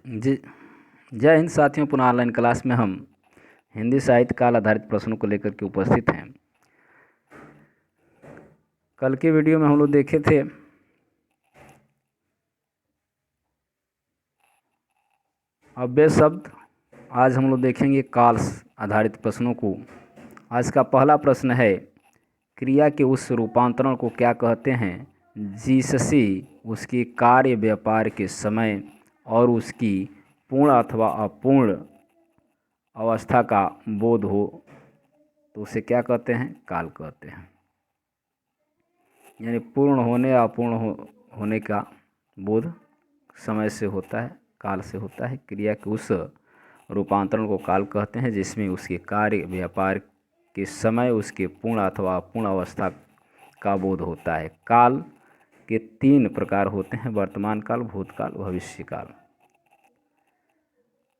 जी, जय हिंद साथियों। पुनः ऑनलाइन क्लास में हम हिंदी साहित्य काल आधारित प्रश्नों को लेकर के उपस्थित हैं। कल के वीडियो में हम लोग देखे थे अव्यय शब्द। आज हम लोग देखेंगे काल आधारित प्रश्नों को। आज का पहला प्रश्न है, क्रिया के उस रूपांतरण को क्या कहते हैं जिससे उसके कार्य व्यापार के समय और उसकी पूर्ण अथवा अपूर्ण अवस्था का बोध हो, तो उसे क्या कहते हैं? काल कहते हैं। यानी पूर्ण होने या अपूर्ण होने का बोध समय से होता है, काल से होता है। क्रिया के उस रूपांतरण को काल कहते हैं जिसमें उसके कार्य व्यापार के समय उसके पूर्ण अथवा अपूर्ण अवस्था का बोध होता है। काल के 3 प्रकार होते हैं, वर्तमान काल, भूतकाल, भविष्य काल।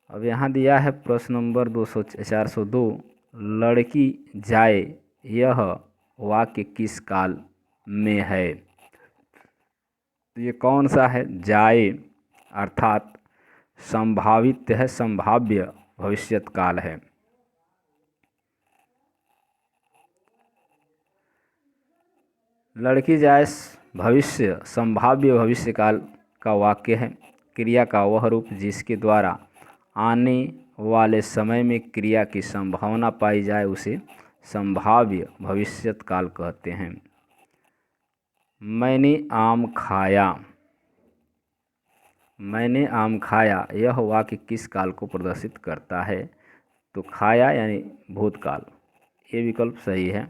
अब यहाँ दिया है प्रश्न नंबर 402, लड़की जाए यह वाक्य किस काल में है? तो ये कौन सा है? जाए अर्थात संभावित है, संभाव्य भविष्यत काल है। लड़की जाए भविष्य, संभाव्य भविष्य काल का वाक्य है। क्रिया का वह रूप जिसके द्वारा आने वाले समय में क्रिया की संभावना पाई जाए उसे संभाव्य भविष्यत काल कहते हैं। मैंने आम खाया, मैंने आम खाया यह वाक्य किस काल को प्रदर्शित करता है? तो खाया यानी भूतकाल, ये विकल्प सही है।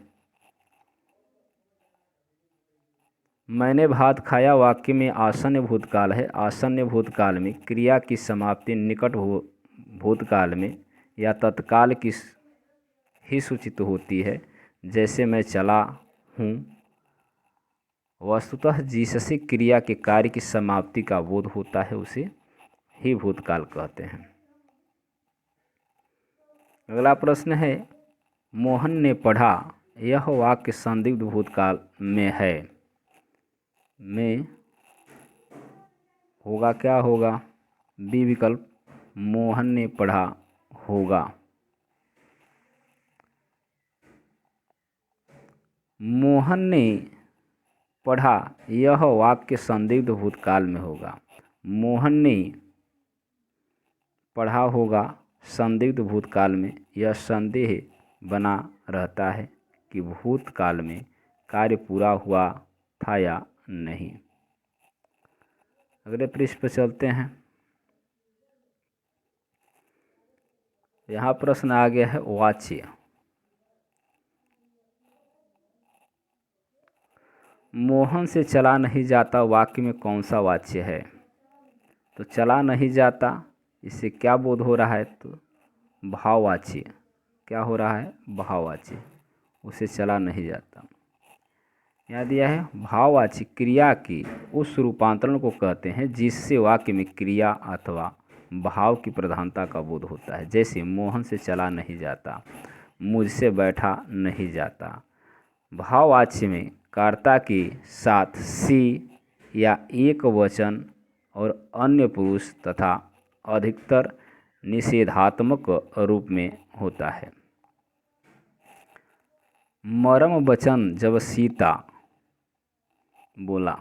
मैंने भात खाया वाक्य में आसन्न भूतकाल है। आसन्न भूतकाल में क्रिया की समाप्ति निकट भूतकाल में या तत्काल की ही सूचित होती है। जैसे मैं चला हूँ। वस्तुतः जिससे क्रिया के कार्य की समाप्ति का बोध होता है उसे ही भूतकाल कहते हैं। अगला प्रश्न है, मोहन ने पढ़ा यह वाक्य संदिग्ध भूतकाल में है। में होगा, क्या होगा? बी विकल्प, मोहन ने पढ़ा होगा। मोहन ने पढ़ा यह वाक्य संदिग्ध भूतकाल में होगा। मोहन ने पढ़ा होगा संदिग्ध भूतकाल में, यह संदेह बना रहता है कि भूतकाल में कार्य पूरा हुआ था या नहीं। अगले पृष्ठ पर चलते हैं। यहाँ प्रश्न आ गया है वाच्य। मोहन से चला नहीं जाता वाक्य में कौन सा वाच्य है? तो चला नहीं जाता, इससे क्या बोध हो रहा है? तो भाववाच्य। क्या हो रहा है? भाववाच्य। उसे चला नहीं जाता। यहाँ दिया है भाववाच्य क्रिया की उस रूपांतरण को कहते हैं जिससे वाक्य में क्रिया अथवा भाव की प्रधानता का बोध होता है। जैसे मोहन से चला नहीं जाता, मुझसे बैठा नहीं जाता। भाववाच्य में कर्ता के साथ सी या एक वचन और अन्य पुरुष तथा अधिकतर निषेधात्मक रूप में होता है। मरम वचन जब सीता बोला,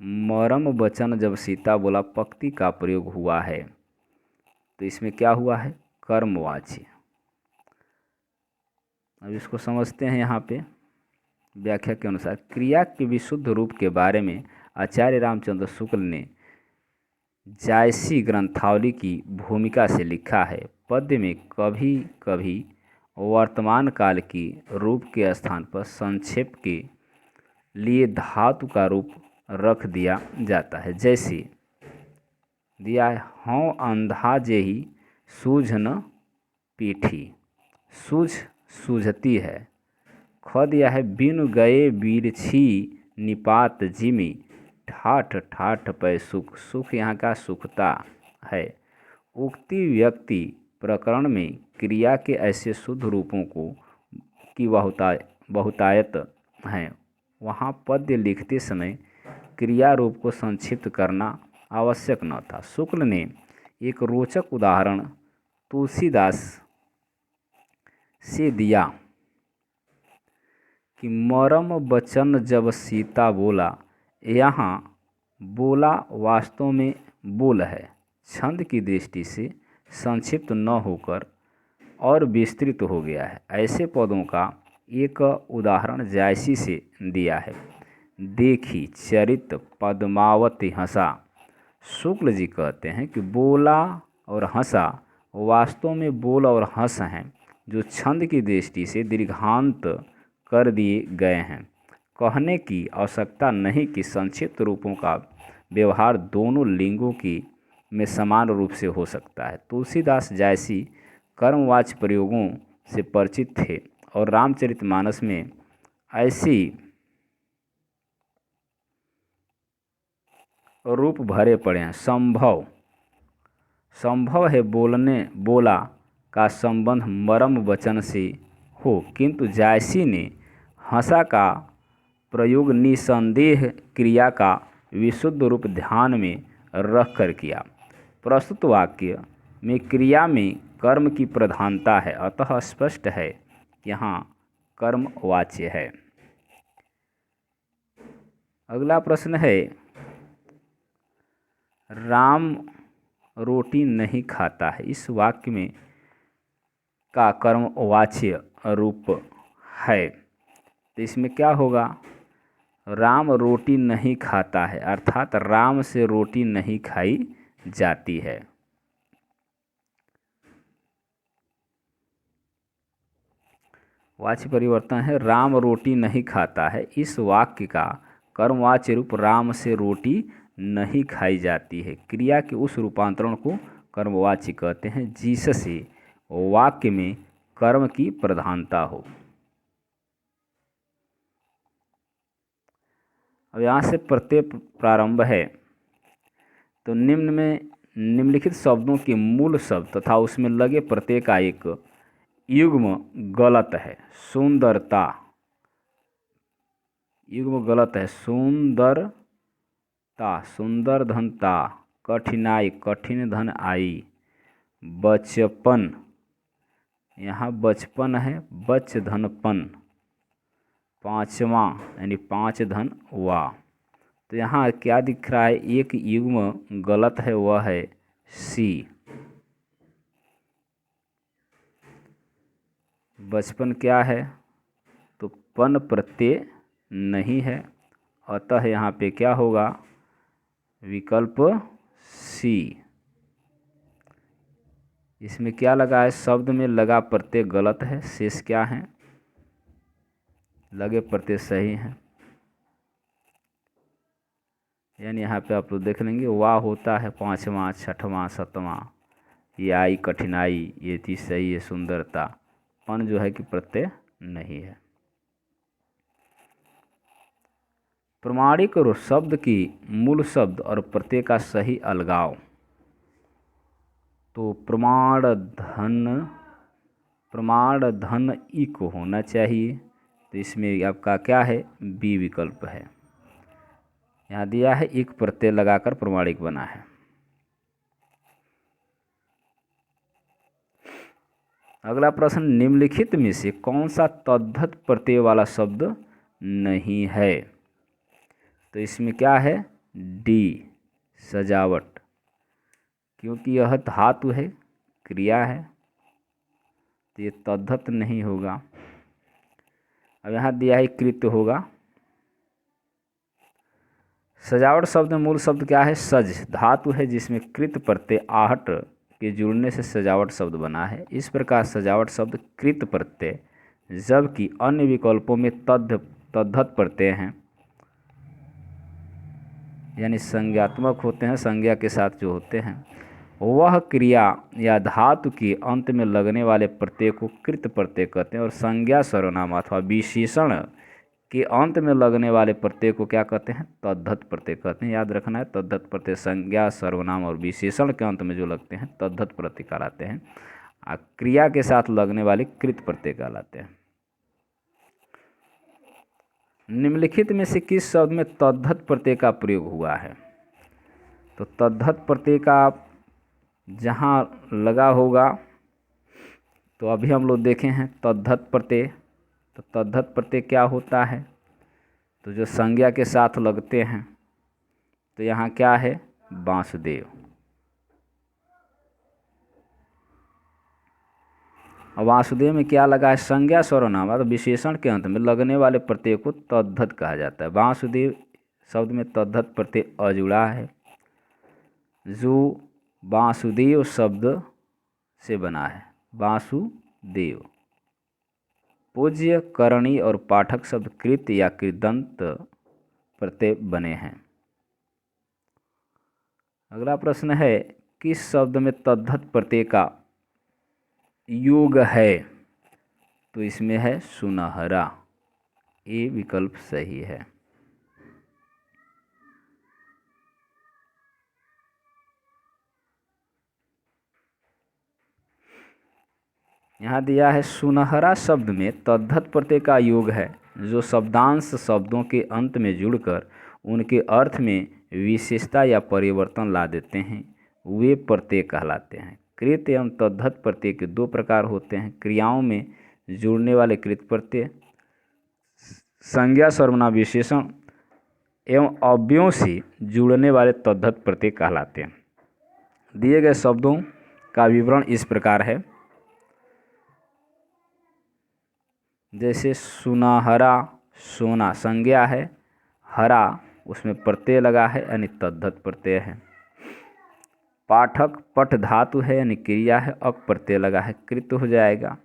मरम वचन जब सीता बोला पंक्ति का प्रयोग हुआ है, तो इसमें क्या हुआ है? कर्मवाच्य। अब इसको समझते हैं। यहाँ पे व्याख्या के अनुसार क्रिया के विशुद्ध रूप के बारे में आचार्य रामचंद्र शुक्ल ने जायसी ग्रंथावली की भूमिका से लिखा है। पद्य में कभी कभी वर्तमान काल की रूप के स्थान पर संक्षेप के लिए धातु का रूप रख दिया जाता है। जैसे दिया है, हौं अंधा जेही सूझ न पीठी, सूझ सूझती है। ख दिया है, बिनु गए बिरछी निपात जिमी, ठाठ ठाठ पै सुख, सुख यहाँ का सुखता है। उक्ति व्यक्ति प्रकरण में क्रिया के ऐसे शुद्ध रूपों को की बहुतायत है। वहाँ पद्य लिखते समय क्रिया रूप को संक्षिप्त करना आवश्यक न था। शुक्ल ने एक रोचक उदाहरण तुलसीदास से दिया कि मरम बचन जब सीता बोला। यहाँ बोला वास्तव में बोल है, छंद की दृष्टि से संक्षिप्त न होकर और विस्तृत हो गया है। ऐसे पदों का एक उदाहरण जायसी से दिया है। देखी चरित पद्मावती हंसा। शुक्ल जी कहते हैं कि बोला और हंसा वास्तव में बोल और हंस हैं, जो छंद की दृष्टि से दीर्घांत कर दिए गए हैं। कहने की आवश्यकता नहीं कि संक्षिप्त रूपों का व्यवहार दोनों लिंगों की में समान रूप से हो सकता है। तुलसीदास जायसी कर्मवाच्य प्रयोगों से परिचित थे और रामचरितमानस में ऐसी रूप भरे पड़े हैं। संभव है बोला का संबंध मरम वचन से हो, किंतु जायसी ने हंसा का प्रयोग निसंदेह क्रिया का विशुद्ध रूप ध्यान में रख कर किया। प्रस्तुत वाक्य में क्रिया में कर्म की प्रधानता है, अतः स्पष्ट है यहाँ कर्म वाच्य है। अगला प्रश्न है, राम रोटी नहीं खाता है, इस वाक्य में का कर्म वाच्य रूप है, तो इसमें क्या होगा? राम रोटी नहीं खाता है, अर्थात राम से रोटी नहीं खाई जाती है। वाच्य परिवर्तन है राम रोटी नहीं खाता है। इस वाक्य का कर्मवाच्य रूप राम से रोटी नहीं खाई जाती है। क्रिया के उस रूपांतरण को कर्मवाच्य कहते हैं जिससे वाक्य में कर्म की प्रधानता हो। अब यहाँ से प्रत्यय प्रारंभ है, तो निम्नलिखित शब्दों के मूल शब्द तथा उसमें लगे प्रत्यय का एक युग्म गलत है। सुंदरता युग्म गलत है। सुंदरता सुंदर धनता। कठिनाई कठिन धन आई। बचपन यहाँ बचपन है, बच धनपन। पाँचवा यानी पाँच धन वा। तो यहाँ क्या दिख रहा है? एक युग्म गलत है, वह है सी। बचपन क्या है? तो पन प्रत्यय नहीं है, अतः यहाँ पे क्या होगा? विकल्प सी। इसमें क्या लगा है? शब्द में लगा प्रत्यय गलत है, शेष क्या है? लगे प्रत्यय सही हैं। यानी यहाँ पे आप लोग देख लेंगे वाह होता है पाँचवा, छठवां, सतवां। ये आई कठिनाई, ये चीज़ सही है। सुंदरता, पन जो है कि प्रत्यय नहीं है। प्रमाणिक और शब्द की मूल शब्द और प्रत्यय का सही अलगाव। तो प्रमाण धन इक होना चाहिए, तो इसमें आपका क्या है? बी विकल्प है। यहाँ दिया है इक प्रत्यय लगाकर प्रमाणिक बना है। अगला प्रश्न, निम्नलिखित में से कौन सा तद्धित प्रत्यय वाला शब्द नहीं है? तो इसमें क्या है? डी सजावट, क्योंकि यह धातु है, क्रिया है, तो ये तद्धित नहीं होगा। अब यहाँ दिया है कृत होगा। सजावट शब्द में मूल शब्द क्या है? सज धातु है, जिसमें कृत प्रत्यय आहट के जुड़ने से सजावट शब्द बना है। इस प्रकार सजावट शब्द कृत प्रत्यय, जबकि अन्य विकल्पों में तद्धित प्रत्यय हैं, यानी संज्ञात्मक होते हैं, संज्ञा के साथ जो होते हैं। वह क्रिया या धातु के अंत में लगने वाले प्रत्यय को कृत प्रत्यय कहते हैं, और संज्ञा सर्वनाम अथवा विशेषण के अंत में लगने वाले प्रत्यय को क्या कहते हैं? तद्धित प्रत्यय कहते हैं। याद रखना है, तद्धित प्रत्यय संज्ञा सर्वनाम और विशेषण के अंत में जो लगते हैं तद्धित प्रत्यय कहलाते हैं, क्रिया के साथ लगने वाले कृत प्रत्यय कहलाते हैं। निम्नलिखित में से किस शब्द में तद्धित प्रत्यय का प्रयोग हुआ है? तो तद्धित प्रत्यय का जहाँ लगा होगा तो अभी हम लोग देखे हैं तद्धत प्रत्यय। तो तद्धत प्रत्यय क्या होता है? तो जो संज्ञा के साथ लगते हैं, तो यहाँ क्या है? वासुदेव। और वासुदेव में क्या लगा है? संज्ञा सर्वनाम तो विशेषण के अंत में लगने वाले प्रत्यय को तद्धत कहा जाता है। वासुदेव शब्द में तद्धत प्रत्यय अजुड़ा है, जो वासुदेव शब्द से बना है। वासुदेव पूज्य, करणी और पाठक शब्द कृत या कृदंत प्रत्यय बने हैं। अगला प्रश्न है, किस शब्द में तद्धत प्रत्यय का योग है? तो इसमें है सुनहरा। ए विकल्प सही है। यहाँ दिया है सुनहरा शब्द में तद्धत प्रत्यय का योग है, जो शब्दांश शब्दों के अंत में जुड़कर उनके अर्थ में विशेषता या परिवर्तन ला देते हैं, वे प्रत्यय कहलाते हैं। कृत एवं तद्धत प्रत्यय के दो प्रकार होते हैं। क्रियाओं में जुड़ने वाले कृत प्रत्यय संज्ञा सर्वनाम विशेषण एवं अव्ययों से जुड़ने वाले तद्धत प्रत्यय कहलाते हैं। दिए गए शब्दों का विवरण इस प्रकार है। जैसे सुनहरा, सोना संज्ञा है, हरा उसमें प्रत्यय लगा है यानी तद्धत प्रत्यय है। पाठक पठ धातु है यानी क्रिया है, अक प्रत्यय लगा है, कृत हो जाएगा।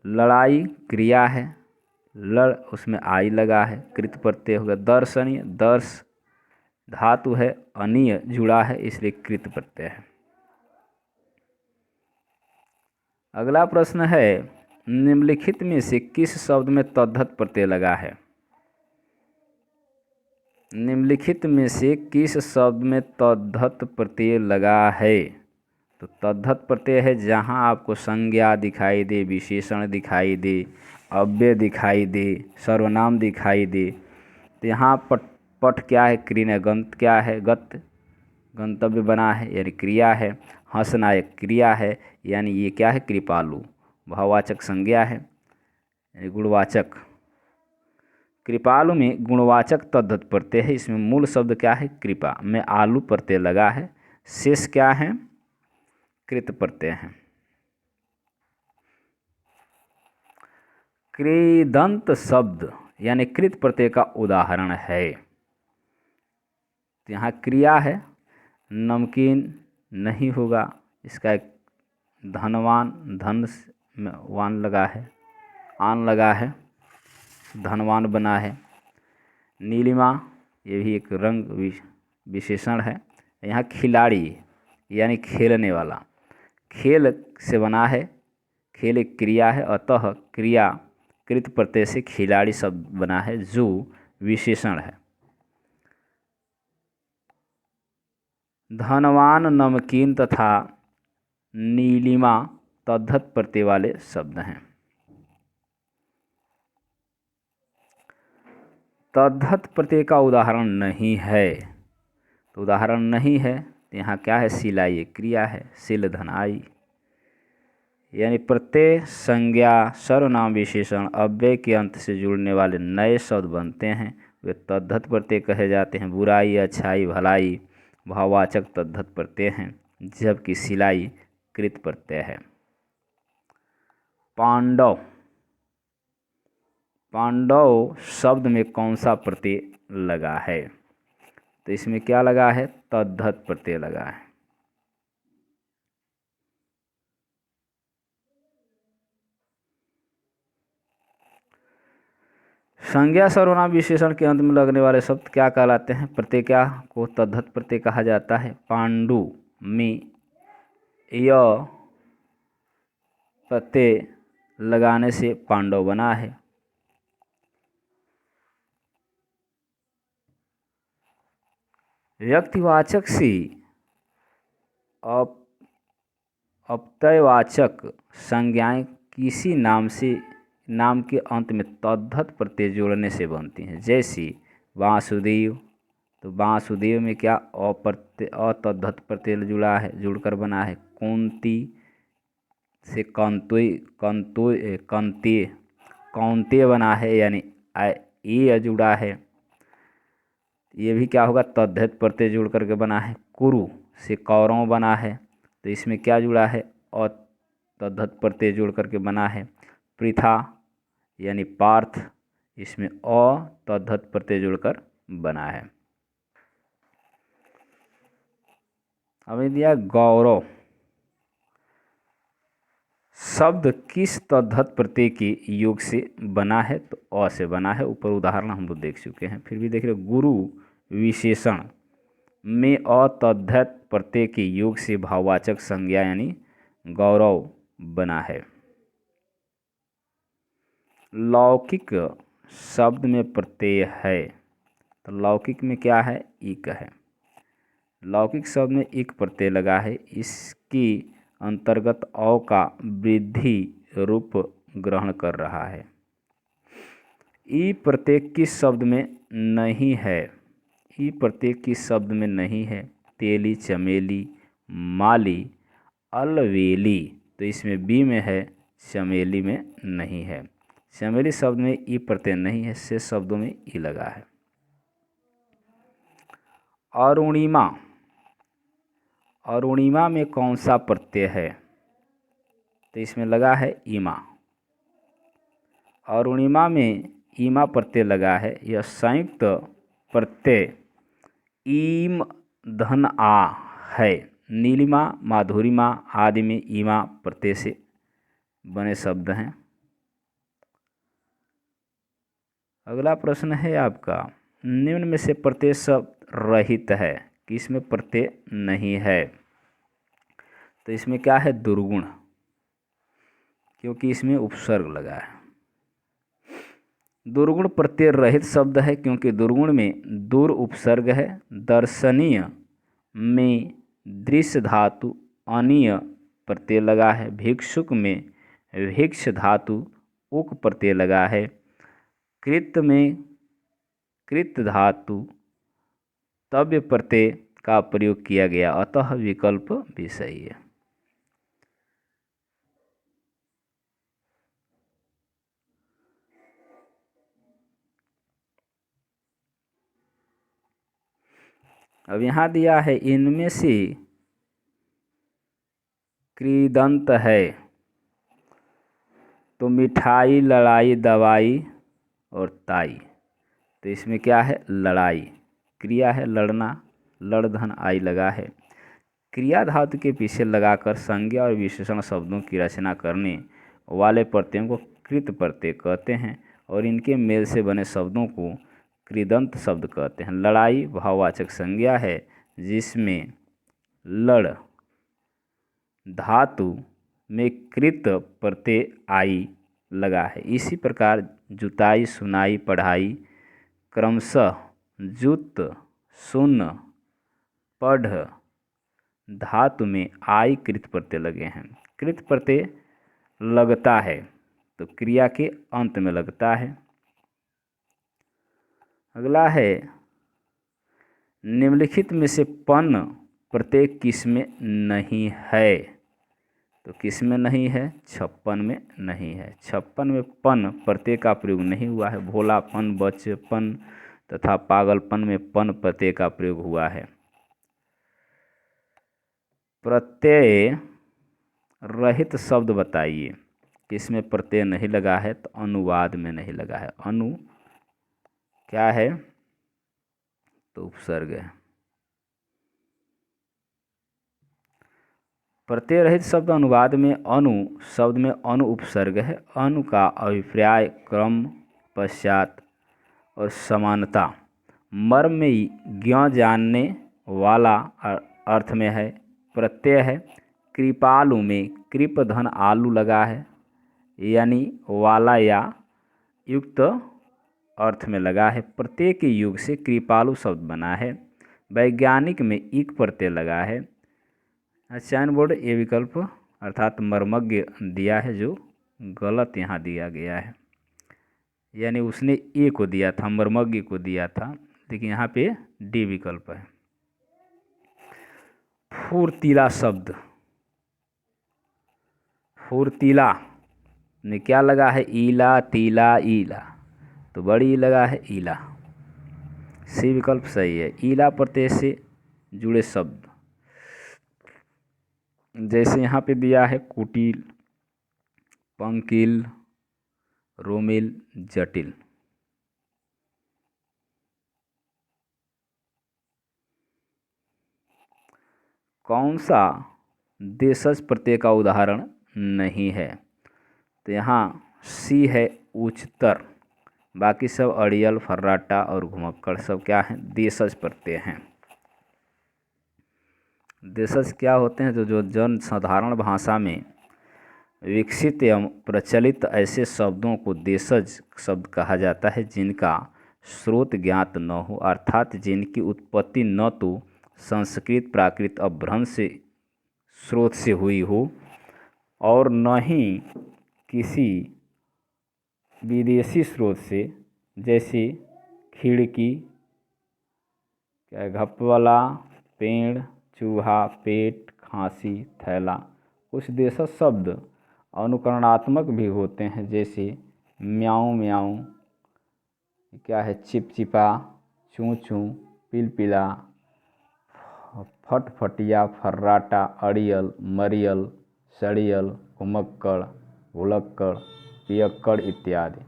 लड़ाई क्रिया है, लड़ उसमें आई लगा है, कृत प्रत्यय होगा। दर्शनीय, दर्श धातु है, अनीय जुड़ा है, इसलिए कृत प्रत्यय है। अगला प्रश्न है, निम्नलिखित में से किस शब्द में तद्धत प्रत्यय लगा है? निम्नलिखित में से किस शब्द में तद्धत प्रत्यय लगा है? तो तद्धत प्रत्यय है जहाँ आपको संज्ञा दिखाई दे, विशेषण दिखाई दे, अव्यय दिखाई दे, सर्वनाम दिखाई दे। तो यहाँ पठ क्या है? क्रिया। गंत क्या है? गत गंतव्य बना है यानी क्रिया है। हंसना एक क्रिया है यानी ये क्या है? कृपालु। भाववाचक संज्ञा है यानी गुणवाचक। कृपालु में गुणवाचक तद्धत प्रत्यय है। इसमें मूल शब्द क्या है? कृपा में आलू प्रत्यय लगा है। शेष क्या है? कृत प्रत्यय है। कृदंत शब्द यानी कृत प्रत्यय का उदाहरण है। तो यहाँ क्रिया है, नमकीन नहीं होगा, इसका एक धनवान, धन में वान लगा है, आन लगा है, धनवान बना है। नीलिमा ये भी एक रंग विशेषण है। यहाँ खिलाड़ी यानी खेलने वाला, खेल से बना है, खेल एक क्रिया है, अतः क्रिया कृत प्रत्यय से खिलाड़ी शब्द बना है जो विशेषण है। धनवान, नमकीन तथा नीलिमा तद्धत प्रत्यय वाले शब्द हैं। तद्धत प्रत्यय का उदाहरण नहीं है। तो उदाहरण नहीं है तो यहाँ क्या है? सिलाई क्रिया है, सिल धन आई। यानी प्रत्यय, संज्ञा, सर्वनाम, विशेषण, अव्यय के अंत से जुड़ने वाले नए शब्द बनते हैं, वे तद्धत प्रत्यय कहे जाते हैं। बुराई, अच्छाई, भलाई भाववाचक तद्धत प्रत्यय हैं, जबकि सिलाई कृत प्रत्यय है। पांडव, पांडव शब्द में कौन सा प्रत्यय लगा है? तो इसमें क्या लगा है? तद्धत प्रत्यय लगा है। संज्ञा, सर्वनाम, विशेषण के अंत में लगने वाले शब्द क्या कहलाते हैं? प्रत्यय क्या को तद्धत प्रत्यय कहा जाता है? पांडु में य प्रत्यय लगाने से पांडव बना है। व्यक्तिवाचक से अपत्यवाचक संज्ञाएं किसी नाम के अंत में तद्धत प्रत्यय जोड़ने से बनती हैं। जैसे वासुदेव, तो वासुदेव में क्या अ तद्धित प्रत्यय जुड़ा है, जुड़कर बना है। कौंती से कौंते बना है, यानी ए जुड़ा है, ये भी क्या होगा, तद्धित प्रत्यय जुड़ करके बना है। कुरु से कौरव बना है, तो इसमें क्या जुड़ा है, अ तद्धित प्रत्यय जुड़ करके बना है। पृथा यानी पार्थ, इसमें अ तद्धित प्रत्यय जुड़कर बना है। अब दिया गौरव शब्द किस तद्धित प्रत्यय के योग से बना है, तो अ से बना है। ऊपर उदाहरण हम लोग देख चुके हैं, फिर भी देख रहे। गुरु विशेषण में अ तद्धित प्रत्यय के योग से भाववाचक संज्ञा यानी गौरव बना है। लौकिक शब्द में प्रत्यय है, तो लौकिक में क्या है, इक है। लौकिक शब्द में इक प्रत्यय लगा है, इसकी अंतर्गत औ का वृद्धि रूप ग्रहण कर रहा है। ई प्रत्यय किस शब्द में नहीं है, ई प्रत्यय किस शब्द में नहीं है। तेली, चमेली, माली, अलवेली, तो इसमें बी में है, चमेली में नहीं है। चमेली शब्द में ई प्रत्यय नहीं है, शेष शब्दों में ई लगा है। अरुणिमा, अरुणिमा में कौन सा प्रत्यय है, तो इसमें लगा है ईमा। अरुणिमा में ईमा प्रत्यय लगा है, यह संयुक्त प्रत्यय ईम धन आ है। नीलिमा, माधुरिमा आदि में ईमा प्रत्यय से बने शब्द हैं। अगला प्रश्न है आपका, निम्न में से प्रत्यय शब्द रहित है, किसमें प्रत्यय नहीं है, तो इसमें क्या है, दुर्गुण, क्योंकि इसमें उपसर्ग लगा है। दुर्गुण प्रत्यय रहित शब्द है, क्योंकि दुर्गुण में दूर उपसर्ग है। दर्शनीय में दृश्य धातु अनीय प्रत्यय लगा है। भिक्षुक में भिक्ष धातु उक प्रत्यय लगा है। कृत में कृत धातु तव्य प्रत्यय का प्रयोग किया गया, अतः विकल्प भी सही है। अब यहाँ दिया है, इनमें से कृदंत है, तो मिठाई, लड़ाई, दवाई और ताई, तो इसमें क्या है, लड़ाई। क्रिया है लड़ना, लड़ धन आई लगा है। क्रिया धातु के पीछे लगाकर संज्ञा और विशेषण शब्दों की रचना करने वाले प्रत्ययों को कृत प्रत्यय कहते हैं, और इनके मेल से बने शब्दों को कृदंत शब्द कहते हैं। लड़ाई भाववाचक संज्ञा है, जिसमें लड़ धातु में कृत प्रत्यय आई लगा है। इसी प्रकार जुताई, सुनाई, पढ़ाई क्रमशः जुत, सुन, पढ़ धातु में आई कृत प्रत्यय लगे हैं। कृत प्रत्यय लगता है तो क्रिया के अंत में लगता है। अगला है, निम्नलिखित में से पन प्रत्यय किस में नहीं है, तो किस में नहीं है, 56 में नहीं है। 56 में पन प्रत्यय का प्रयोग नहीं हुआ है। भोलापन, बचपन तथा पागलपन में पन प्रत्यय का प्रयोग हुआ है। प्रत्यय रहित शब्द बताइए, किसमें प्रत्यय नहीं लगा है, तो अनुवाद में नहीं लगा है। अनु क्या है, तो उपसर्ग है। प्रत्यय रहित शब्द अनुवाद में अनु शब्द में अनु उपसर्ग है। अनु का अभिप्राय क्रम, पश्चात और समानता, मर्म में ज्ञ जानने वाला अर्थ में है। प्रत्यय है। कृपालु में कृप धन आलू लगा है, यानी वाला या युक्त अर्थ में लगा है। प्रत्यय के युग से कृपालु शब्द बना है। वैज्ञानिक में इक प्रत्यय लगा है। चयन बोर्ड ए विकल्प अर्थात मर्मज्ञ दिया है, जो गलत यहाँ दिया गया है, यानी उसने ए को दिया था, मर्मज्ञ को दिया था, देखिए यहाँ पे डी विकल्प है। फुर्तीला शब्द, फुर्तीला ने क्या लगा है, ईला तीला ईला, तो बड़ी लगा है ईला, सी विकल्प सही है। ईला प्रत्यय से जुड़े शब्द जैसे यहाँ पे दिया है कुटिल, पंकिल, रोमिल, जटिल। कौन सा देशज प्रत्यय का उदाहरण नहीं है, तो यहाँ सी है उच्चतर, बाकी सब अड़ियल, फर्राटा और घुमक्कड़ सब क्या हैं, देशज प्रत्यय हैं। देशज क्या होते हैं, जो जन साधारण भाषा में विकसित एवं प्रचलित ऐसे शब्दों को देशज शब्द कहा जाता है जिनका स्रोत ज्ञात न हो, अर्थात जिनकी उत्पत्ति न तो संस्कृत प्राकृत अपभ्रंश से स्रोत से हुई हो और न ही किसी विदेशी स्रोत से, जैसे खिड़की, क्या घपवाला, पेड़, चूहा, पेट, खांसी, थैला। कुछ देशज शब्द अनुकरणात्मक भी होते हैं, जैसे म्याऊं म्याऊं, क्या है, चिपचिपा, चूं चूं, पिलपिला, फटफटिया, फर्राटा, अड़ियल, मरियल, सड़ियल, घुमक्कड़, भुलक्कड़, पियक्कड़ इत्यादि।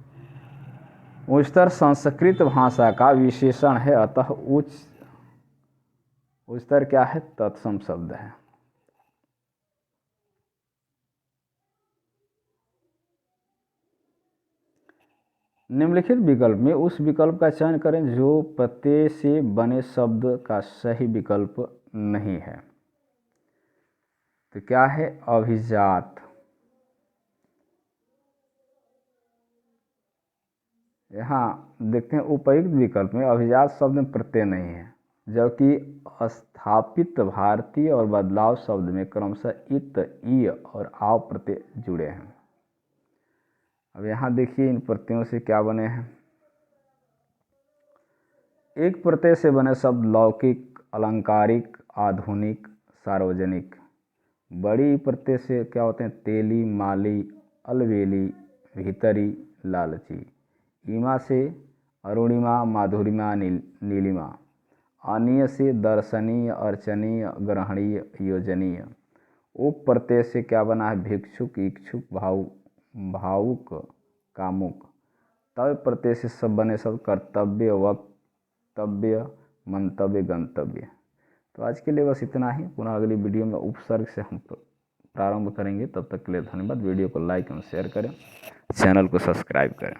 उच्चतर संस्कृत भाषा का विशेषण है, अतः उच्चतर क्या है, तत्सम शब्द है। निम्नलिखित विकल्प में उस विकल्प का चयन करें जो प्रत्यय से बने शब्द का सही विकल्प नहीं है। तो क्या है, अभिजात। यहाँ देखते हैं उपयुक्त विकल्प में अभिजात शब्द में प्रत्यय नहीं है, जबकि स्थापित भारतीय और बदलाव शब्द में क्रमशः इत, ई और आव प्रत्यय जुड़े हैं। अब यहाँ देखिए इन प्रत्ययों से क्या बने हैं। एक प्रत्यय से बने शब्द लौकिक, अलंकारिक, आधुनिक, सार्वजनिक। बड़ी प्रत्यय से क्या होते हैं, तेली, माली, अलवेली, भीतरी, लालची। ईमा से अरुणिमा, माधुरिमा, नीलिमा। अनीय से दर्शनीय, अर्चनीय, ग्रहणीय, योजनीय। उप प्रत्यय से क्या बना है, भिक्षुक, इच्छुक, भावुक, कामुक। तव्य प्रत्यय से सब बने शब्द कर्तव्य, वक्तव्य, मंतव्य, गंतव्य। तो आज के लिए बस इतना ही। पुनः अगली वीडियो में उपसर्ग से हम प्रारंभ करेंगे। तब तक के लिए धन्यवाद। वीडियो को लाइक एवं शेयर करें, चैनल को सब्सक्राइब करें।